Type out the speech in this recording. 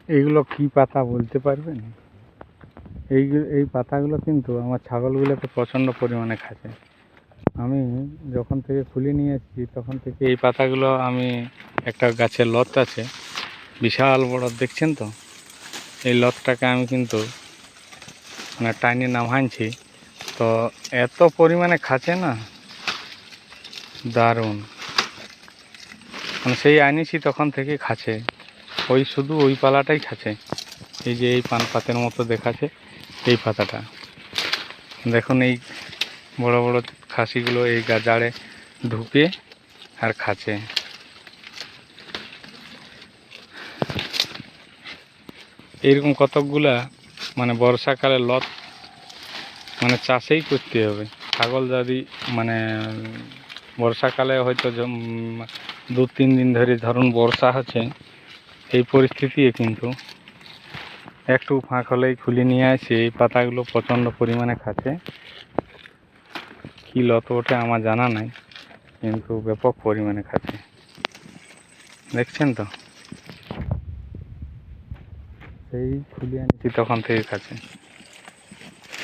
এইগুলো কি পাতা বলতে পারবেন? এই পাতাগুলো কিন্তু আমার ছাগলগুলোকে প্রচণ্ড পরিমাণে খাচ্ছে। আমি যখন থেকে খুলে নিয়ে এসেছি তখন থেকে এই পাতাগুলো আমি একটা গাছের লত আছে বিশাল বড়, দেখছেন তো? এই লতটাকে আমি কিন্তু মানে টাইনে নামাইছি, তো এত পরিমাণে খাচ্ছে না, দারুণ। মানে সেই আনিছি তখন থেকে খাচ্ছে, শুধু ওই পালাটাই খাচ্ছে। এই যে এই পান পাতের মতো দেখাচ্ছে এই পাতাটা, দেখুন এই বড় বড় খাসিগুলো এই গাজাড়ে ঢুকে আর খাচ্ছে। এইরকম কতকগুলা মানে বর্ষাকালে লত মানে চাষেই করতে হবে। ছাগল যদি মানে বর্ষাকালে হয়তো 2-3 দিন ধরে ধরুন বর্ষা হচ্ছে, এই পরিস্থিতি কিন্তু একটু ফাঁক হলেই খুলে নিয়ে আসে এই পাতাগুলো প্রচণ্ড পরিমাণে খাচ্ছে। কী লত ওঠে আমার জানা নাই, কিন্তু ব্যাপক পরিমাণে খাচ্ছে, দেখছেন তো? সেই খুলে আনছি তখন থেকে খাচ্ছে।